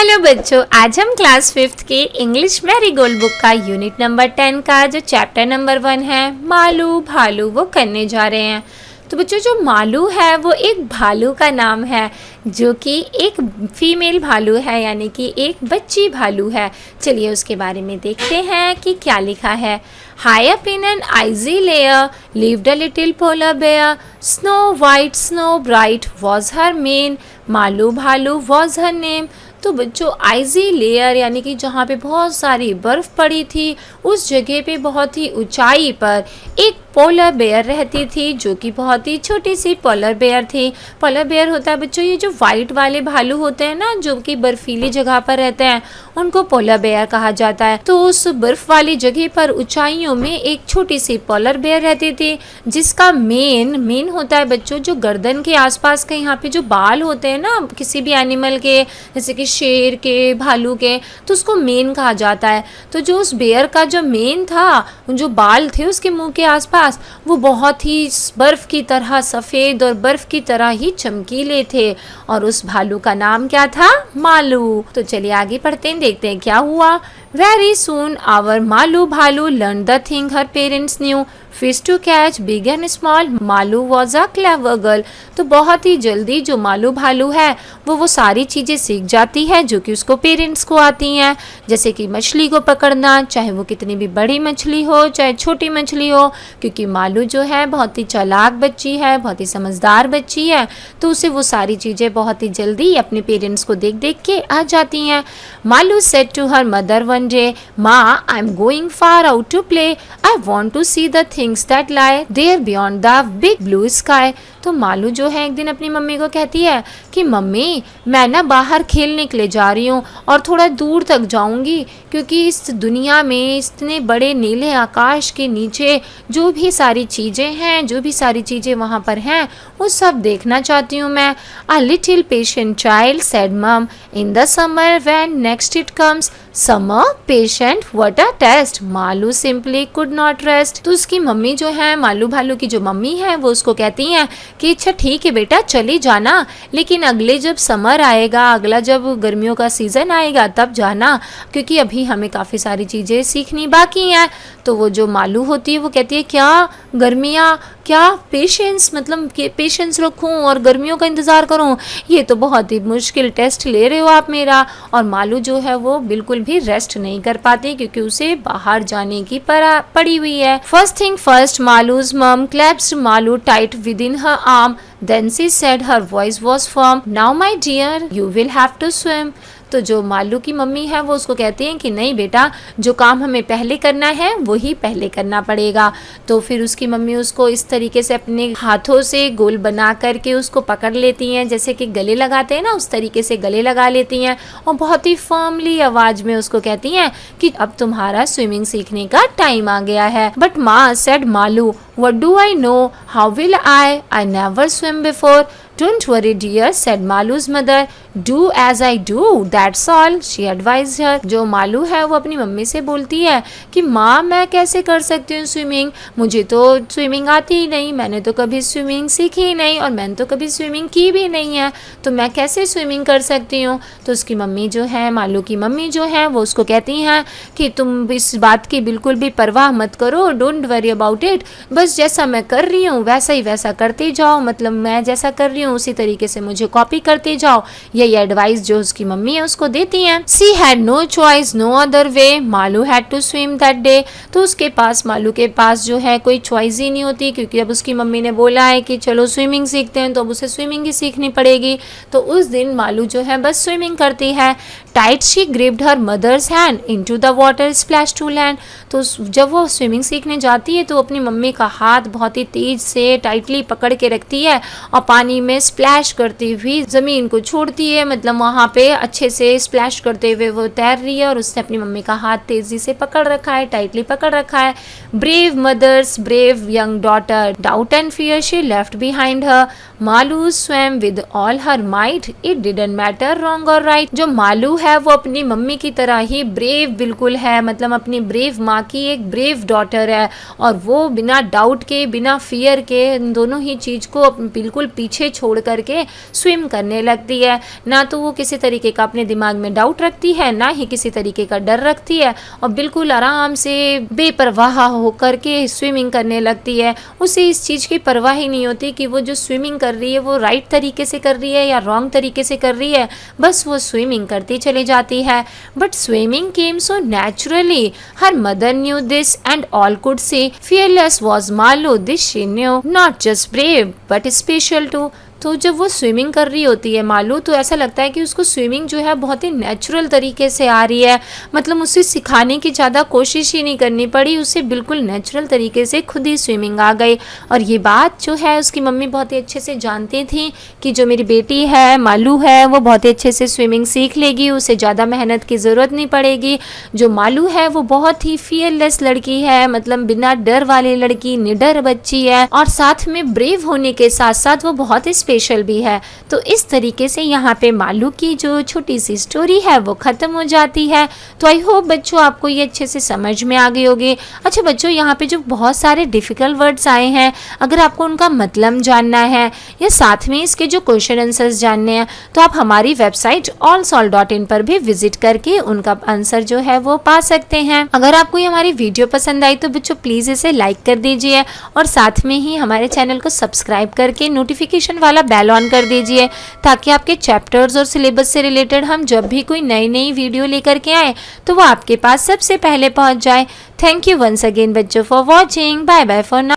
Hello बच्चों, आज हम क्लास 5th के इंग्लिश मैरीगोल्ड बुक का यूनिट नंबर 10 का जो चैप्टर नंबर 1 है मालू भालू वो करने जा रहे हैं। तो बच्चों जो मालू है वो एक भालू का नाम है जो कि एक फीमेल भालू है, यानी कि एक बच्ची भालू है। चलिए उसके बारे में देखते हैं कि क्या लिखा है। High up in an icy layer lived a little polar bear. Snow white, snow bright was her mane. Malu भालू was her name. तो बच्चों आइजी लेयर यानी कि जहाँ पे बहुत सारी बर्फ़ पड़ी थी उस जगह पे बहुत ही ऊंचाई पर एक पोलर बेयर रहती थी जो कि बहुत ही छोटी सी पोलर बेयर थी। पोलर बेयर होता है बच्चों ये जो वाइट वाले भालू होते हैं ना, जो कि बर्फीली जगह पर रहते हैं, उनको पोलर बेयर कहा जाता है। तो उस बर्फ वाली जगह पर ऊंचाइयों में एक छोटी सी पोलर बेयर रहती थी जिसका मेन होता है बच्चों जो गर्दन के आसपास के यहाँ पे जो बाल होते हैं ना किसी भी एनिमल के, जैसे कि शेर के, भालू के, तो उसको मेन कहा जाता है। तो जो उस बेयर का जो मेन था, जो बाल थे उसके मुंह के आसपास, वो बहुत ही बर्फ की तरह सफ़ेद और बर्फ की तरह ही चमकीले थे और उस भालू का नाम क्या था? मालू। तो चलिए आगे पढ़ते हैं, देखते हैं क्या हुआ। Very soon our मालू भालू learned the thing her parents knew. Fish to catch, big and small. Malu was a clever girl. तो बहुत ही जल्दी जो मालू भालू है वो सारी चीज़ें सीख जाती है जो कि उसको पेरेंट्स को आती हैं, जैसे कि मछली को पकड़ना, चाहे वो कितनी भी बड़ी मछली हो चाहे छोटी मछली हो, क्योंकि मालू जो है बहुत ही चालाक बच्ची है, बहुत ही समझदार बच्ची है, तो उसे वो सारी चीज़ें बहुत ही जल्दी अपने पेरेंट्स को देख देख के आ जाती हैं। Malu said to her mother one day, माँ I am going far out to play, I want to see the things that lie there beyond the big blue sky. तो मालू जो है एक दिन अपनी मम्मी को कहती है कि मम्मी मैं ना बाहर खेलने के लिए जा रही हूँ और थोड़ा दूर तक जाऊँगी, क्योंकि इस दुनिया में इतने बड़े नीले आकाश के नीचे जो भी सारी चीज़ें हैं, जो भी सारी चीज़ें वहाँ पर हैं, वो सब देखना चाहती हूँ मैं। A little patient child said mum in the summer when next it comes, summer patient what a test, Malu simply could not rest. तो उसकी मम्मी जो है, मालू भालू की जो मम्मी है, वो उसको कहती हैं कि अच्छा ठीक है बेटा चली जाना, लेकिन अगले जब समर आएगा, अगला जब गर्मियों का सीज़न आएगा तब जाना, क्योंकि अभी हमें काफ़ी सारी चीज़ें सीखनी बाकी हैं। तो वो जो मालू होती है वो कहती है क्या गर्मियाँ, क्या पेशेंस, मतलब कि पेशेंस रखूं और गर्मियों का इंतज़ार करूं, ये तो बहुत ही मुश्किल टेस्ट ले रहे हो आप मेरा। और मालू जो है वो बिल्कुल भी रेस्ट नहीं कर पाती क्योंकि उसे बाहर जाने की पड़ी हुई है। First thing first, Malu's mum clasped Malu tight within her arm, then she said, her voice was firm, now my dear you will have to swim. तो जो मालू की मम्मी है वो उसको कहती हैं कि नहीं बेटा, जो काम हमें पहले करना है वही पहले करना पड़ेगा। तो फिर उसकी मम्मी उसको इस तरीके से अपने हाथों से गोल बना करके उसको पकड़ लेती हैं, जैसे कि गले लगाते हैं ना, उस तरीके से गले लगा लेती हैं और बहुत ही फर्मली आवाज़ में उसको कहती हैं कि अब तुम्हारा स्विमिंग सीखने का टाइम आ गया है। बट माँ said Malu, what do I know, how will I never swim before. Don't worry dear, said मालू's mother. Do as I do, that's all, she advised her. जो मालू है वो अपनी मम्मी से बोलती है कि माँ मैं कैसे कर सकती हूँ स्विमिंग, मुझे तो स्विमिंग आती ही नहीं, मैंने तो कभी स्विमिंग सीखी ही नहीं और मैंने तो कभी स्विमिंग की भी नहीं है, तो मैं कैसे स्विमिंग कर सकती हूँ। तो उसकी मम्मी जो है, मालू की मम्मी जो है, वो उसको कहती हैं कि तुम इस बात की बिल्कुल भी परवाह मत करो, डोंट वरी अबाउट इट, बस जैसा मैं कर रही हूँ वैसा ही वैसा करते जाओ, मतलब मैं जैसा कर रही हूँ उसी तरीके से मुझे कॉपी करते जाओ। यही एडवाइस जो उसकी मम्मी है उसको देती हैं। She had no choice no other way, Malu had to swim that day. तो उसके पास, मालू के पास जो है कोई चॉइस ही नहीं होती, क्योंकि अब उसकी मम्मी ने बोला है कि चलो स्विमिंग सीखते हैं, तो अब उसे स्विमिंग ही सीखनी पड़ेगी। तो उस दिन मालू जो है बस स्विमिंग करती है। Tight she gripped her mother's hand into the water splash to land. तो जब वो स्विमिंग सीखने जाती है तो अपनी मम्मी का हाथ बहुत ही तेज से टाइटली पकड़ के रखती है और पानी में स्प्लैश करती हुई ज़मीन को छोड़ती है, मतलब वहाँ पे अच्छे से स्प्लैश करते हुए वो तैर रही है और उसने अपनी मम्मी का हाथ तेज़ी से पकड़ रखा है, टाइटली पकड़ रखा है। Brave mother's brave young daughter, doubt and fear she left behind her, Malu swam with all her might, it didn't matter wrong और राइट। जो मालू है वो अपनी मम्मी की तरह ही ब्रेव बिल्कुल है, मतलब अपनी ब्रेव माँ की एक ब्रेव डॉटर है, और वो बिना डाउट के, बिना फियर के, इन दोनों ही चीज़ को बिल्कुल पीछे छोड़ करके स्विम करने लगती है। ना तो वो किसी तरीके का अपने दिमाग में डाउट रखती है, ना ही किसी तरीके का डर रखती है, और बिल्कुल आराम से बेपरवाह होकर के स्विमिंग करने लगती है। उसे इस चीज़ की परवाह ही नहीं होती कि वो जो स्विमिंग कर रही है वो राइट तरीके से कर रही है या रॉन्ग तरीके से कर रही है, बस वो स्विमिंग करती चली जाती है। But swimming came so naturally, her mother new this and all could say fearless was Malu, this she knew, not just brave but special too। तो जब वो स्विमिंग कर रही होती है मालू, तो ऐसा लगता है कि उसको स्विमिंग जो है बहुत ही नेचुरल तरीके से आ रही है, मतलब उसे सिखाने की ज़्यादा कोशिश ही नहीं करनी पड़ी, उसे बिल्कुल नेचुरल तरीके से खुद ही स्विमिंग आ गई। और ये बात जो है उसकी मम्मी बहुत ही अच्छे से जानती थी कि जो मेरी बेटी है मालू है वो बहुत ही अच्छे से स्विमिंग सीख लेगी, उसे ज़्यादा मेहनत की ज़रूरत नहीं पड़ेगी। जो मालू है वो बहुत ही फियरलेस लड़की है, मतलब बिना डर वाली लड़की, निडर बच्ची है, और साथ में ब्रेव होने के साथ साथ वो बहुत ही स्पेशल भी है। तो इस तरीके से यहाँ पे मालू की जो छोटी सी स्टोरी है वो खत्म हो जाती है। तो आई होप बच्चों आपको ये अच्छे से समझ में आ गई होगी। अच्छा बच्चों, यहाँ पे जो बहुत सारे डिफिकल्ट वर्ड्स आए हैं, अगर आपको उनका मतलब जानना है या साथ में इसके जो क्वेश्चन आंसर्स जानने हैं, तो आप हमारी वेबसाइट allsolve.in पर भी विजिट करके उनका आंसर जो है वो पा सकते हैं। अगर आपको ये हमारी वीडियो पसंद आई तो बच्चों प्लीज़ इसे लाइक कर दीजिए, और साथ में ही हमारे चैनल को सब्सक्राइब करके नोटिफिकेशन वाला बेल ऑन कर दीजिए, ताकि आपके चैप्टर्स और सिलेबस से रिलेटेड हम जब भी कोई नई नई वीडियो लेकर के आए तो वो आपके पास सबसे पहले पहुंच जाए। थैंक यू वंस अगेन बच्चों for watching. Bye bye for now.